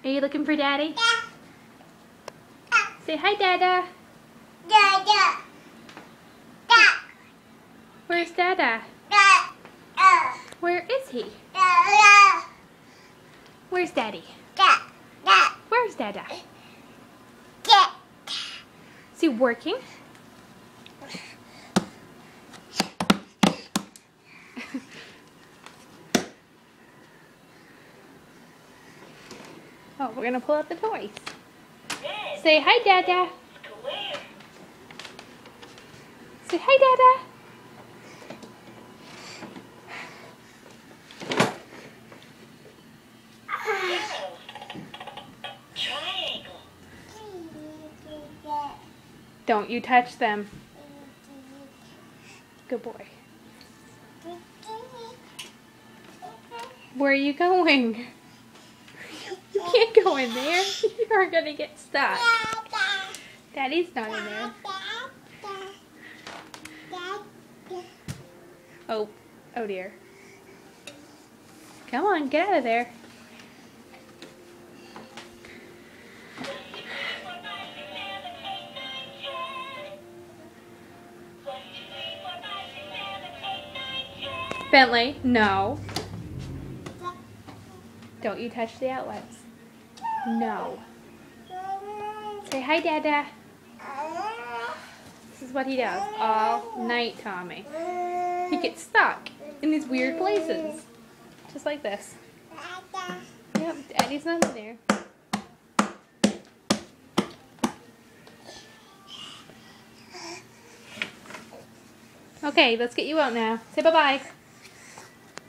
Are you looking for Daddy? Say hi, Dada. Where's Dada? Where is he? Where's Daddy? Where's Dada? Is he working? Oh, we're gonna pull out the toys. Say hi, Dada. Say hi, Dada. Don't you touch them. Good boy. Where are you going? You can't go in there. You're gonna get stuck. Daddy's not in there. Oh dear. Come on, get out of there. Bentley, no. Don't you touch the outlets. No. Say hi, Dada. This is what he does all night, Tommy. He gets stuck in these weird places. Just like this. Yep, Daddy's not in there. Okay, let's get you out now. Say bye-bye.